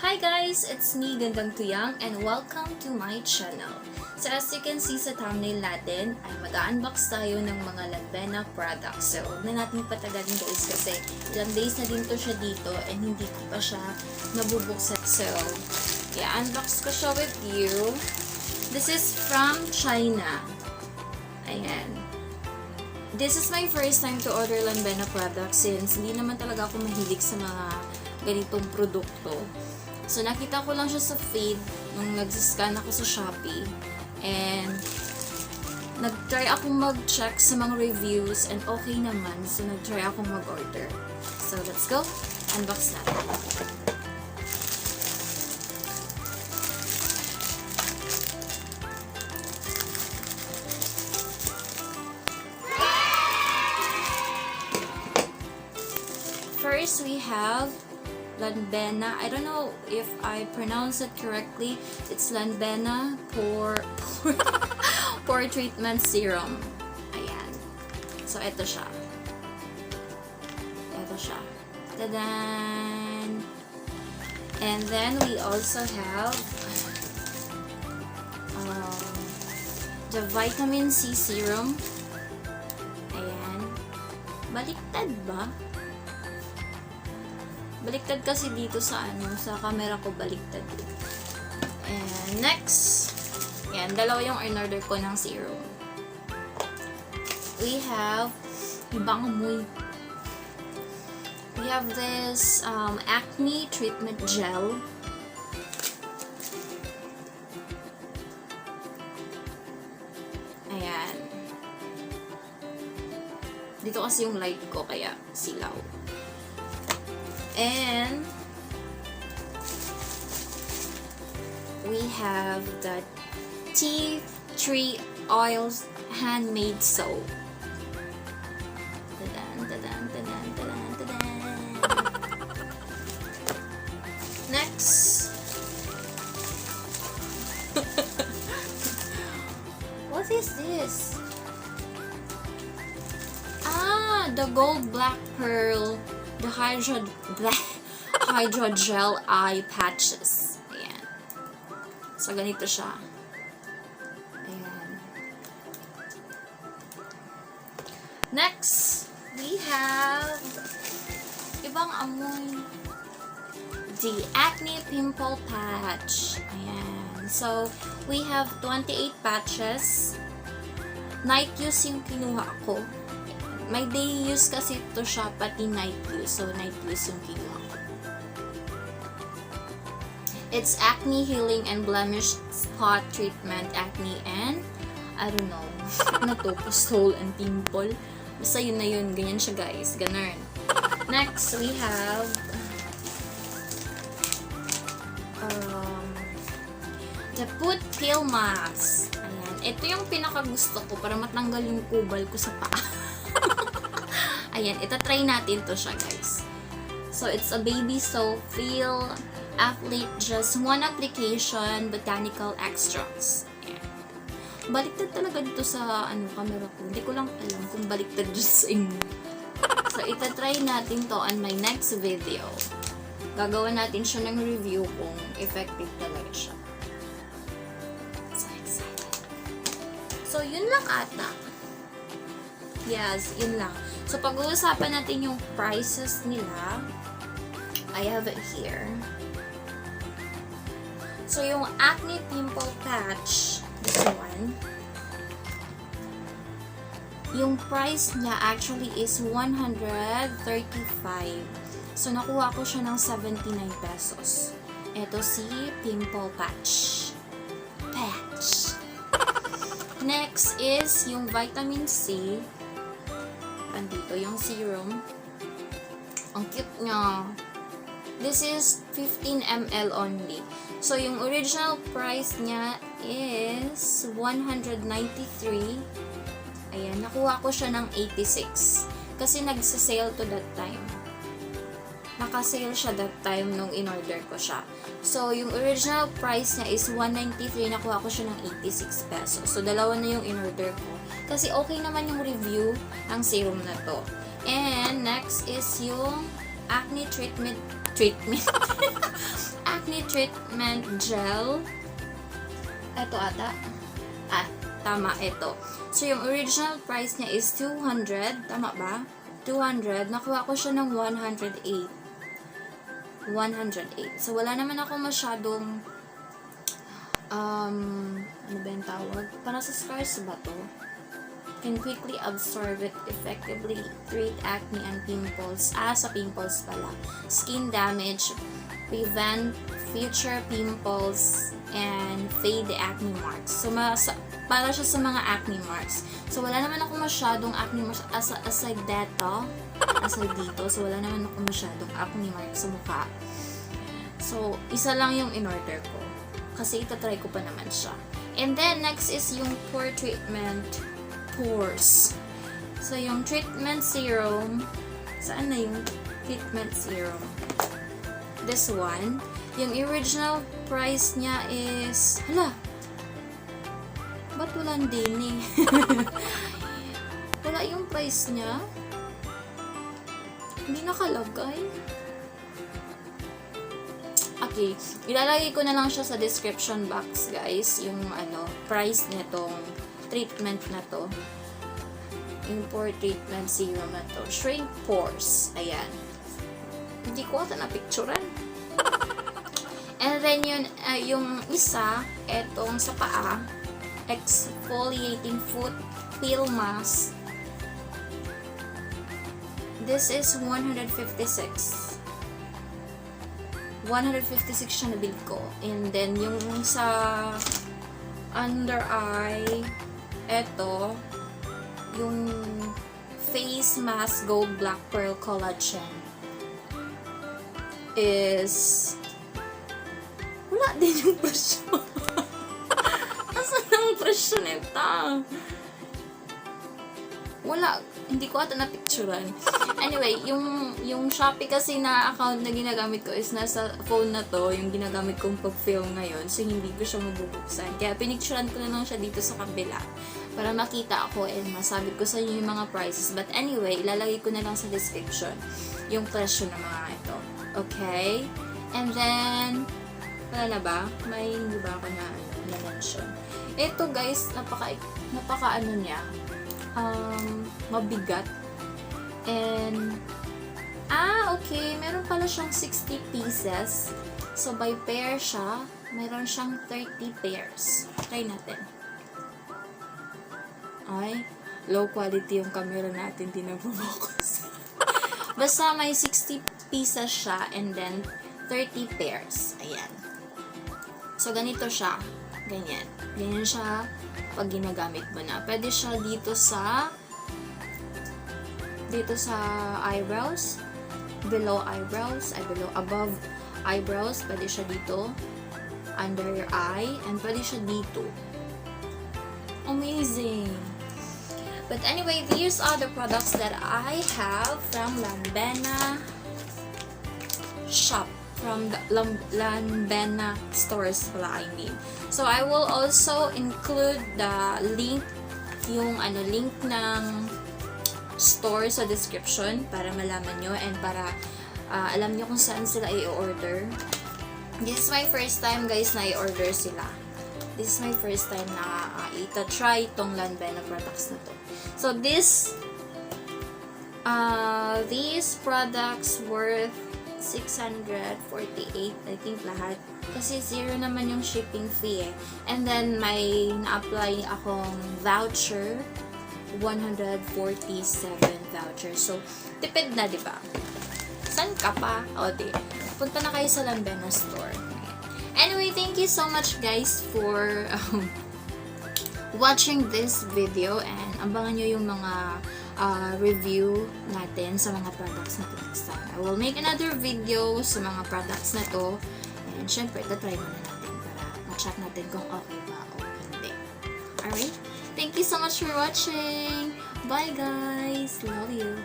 Hi guys! It's me, Gandang Tuyang, and welcome to my channel. So as you can see sa thumbnail natin, ay mag-unbox tayo ng mga Lanbena products. So huwag na natin patagalin guys kasi ilang days na din to siya dito and hindi ko pa siya nabubuksan. So, unbox ko siya with you. This is from China. Ayan. This is my first time to order Lanbena products since hindi naman talaga ako mahilig sa mga ganitong produkto. So, nakita ko lang siya sa feed nung nag-scan ako sa Shopee. And, nag-try akong mag-check sa mga reviews and okay naman. So, nag-try akong mag-order. So, let's go. Unbox natin. First, we have Lanbena. I don't know if I pronounce it correctly. It's Lanbena Pore Treatment Serum. Ayan. So, ito siya. Ito siya. Tadan! And then, we also have the Vitamin C Serum. Ayan. Baliktad ba? Baliktad kasi dito sa sa camera ko baliktad. And next, yan, dalawa yung in-order ko ng serum. We have, ibang amoy. We have this Acne Treatment Gel. Ayan. Dito kasi yung light ko, kaya silaw. And we have the tea tree oils handmade soap. Tadan, tadan, tadan, tadan, tadan. Next. What is this? The gold black pearl. The hydrogel eye patches. Ayan. So, ganito siya. Ayan. Next, we have ibang amoy. The Acne Pimple Patch. Ayan. So, we have 28 patches. Night use yung kinuha ko. May day use kasi ito siya, pati night use. So, night use yung kinuha ko. It's acne healing and blemish spot treatment, acne and, I don't know, ano to, pustule and pimple. Basta yun na yun. Ganyan siya guys. Ganun. Next, we have the Put Peel Mask. Ayan. Ito yung pinakagusto ko para matanggal yung kubal ko sa paa. Ayan, itatry natin to siya, guys. So, it's a baby soap, feel, athlete, just one application, botanical extracts. Ayan. Baliktad talaga dito sa, camera ko. Hindi ko lang alam kung baliktad dito sa inyo. So, itatry natin to on my next video. Gagawa natin siya ng review kung effective talaga siya. So, excited. So, yun lang ata. Yes, yun lang. So, pag-uusapan natin yung prices nila. I have it here. So, yung Acne Pimple Patch, this one, yung price niya actually is 135. So, nakuha ko siya ng 79 pesos. Ito si Pimple Patch. Next is yung Vitamin C. Andito yung serum. Ang cute niya. This is 15 ml only. So, yung original price niya is 193. Ayan, nakuha ko siya ng 86. Kasi nagsa-sale to that time. Naka-sale siya that time nung in-order ko siya. So, yung original price niya is 193. Nakuha ko siya ng 86 pesos. So, dalawa na yung in-order ko. Kasi okay naman yung review ng serum na to. And next is yung acne treatment acne treatment gel. Ito ata. Tama, ito. So, yung original price niya is 200. Tama ba? 200. Nakuha ko siya ng 108. 108. So, wala naman ako masyadong ano ba yung tawag? Para sa scars ba to? Can quickly absorb it, effectively treat acne and pimples. Sa pimples pala. Skin damage, prevent future pimples, and fade the acne marks. So, para siya sa mga acne marks. So, wala naman ako masyadong acne marks aside dito. So, wala naman ako masyadong acne marks sa mukha. So, isa lang yung in-order ko. Kasi itatry ko pa naman siya. And then, next is yung pore treatment pores. So, yung treatment serum. Saan na yung treatment serum? This one. Yung original price niya is... Hala! Ba't walang din eh? Wala yung price niya? Hindi nakalagay. Okay. Ilalagay ko na lang siya sa description box, guys. Yung price nitong treatment na to. Yung pore treatment serum na to. Shrink pores. Ayan. Hindi ko ata na-picturean. And then yung isa, etong sa paa, Exfoliating Foot Peel Mask. This is 156. 156 siya nabili ko. And then, yung sa under eye, eto, yung face mask gold black pearl collagen is wala din yung presyo. Asan ang presyo nito? Wala. Hindi ko ata na-picturean. Anyway, yung Shopee kasi na account na ginagamit ko is nasa phone na to, yung ginagamit kong pag-film ngayon. So, hindi ko siya mabubuksan. Kaya, pinicturean ko na lang siya dito sa kabila para makita ako and masabi ko sa inyo yung mga prices. But anyway, ilalagay ko na lang sa description yung presyo ng mga ito. Okay? And then, wala na ba? May hindi ba ako na-mention? Ito guys, napaka ano niya, mabigat. And, okay. Meron pala siyang 60 pieces. So, by pair siya. Meron siyang 30 pairs. Try natin. Ay, low quality yung camera natin. Di nagpo-focus. Basta may 60 pieces siya and then 30 pairs. Ayan. So, ganito siya. Ganyan. Ganyan siya pag ginagamit mo na. Pwede siya dito sa eyebrows, below eyebrows, above eyebrows, pwede siya dito, under your eye, and pwede siya dito. Amazing! But anyway, these are the products that I have from Lanbena shop. From the Lanbena stores pala, I mean. So, I will also include the link, yung link ng store sa description para malaman nyo and para alam nyo kung saan sila i-order. This is my first time, guys, na i-order sila. This is my first time na ita-try itong Lanbena products na to. So, these products worth 648, I think lahat. Kasi zero naman yung shipping fee eh. And then, may na-apply akong voucher, 147 voucher. So, tipid na, di ba? San ka pa? O, di. Punta na kayo sa Lanbena store. Anyway, thank you so much, guys, for watching this video. And abangan nyo yung mga review natin sa mga products na next time. I will make another video sa mga products na to. And syempre, try muna natin para ma-check natin kung okay ba o hindi. Alright? Thank you so much for watching. Bye guys. Love you.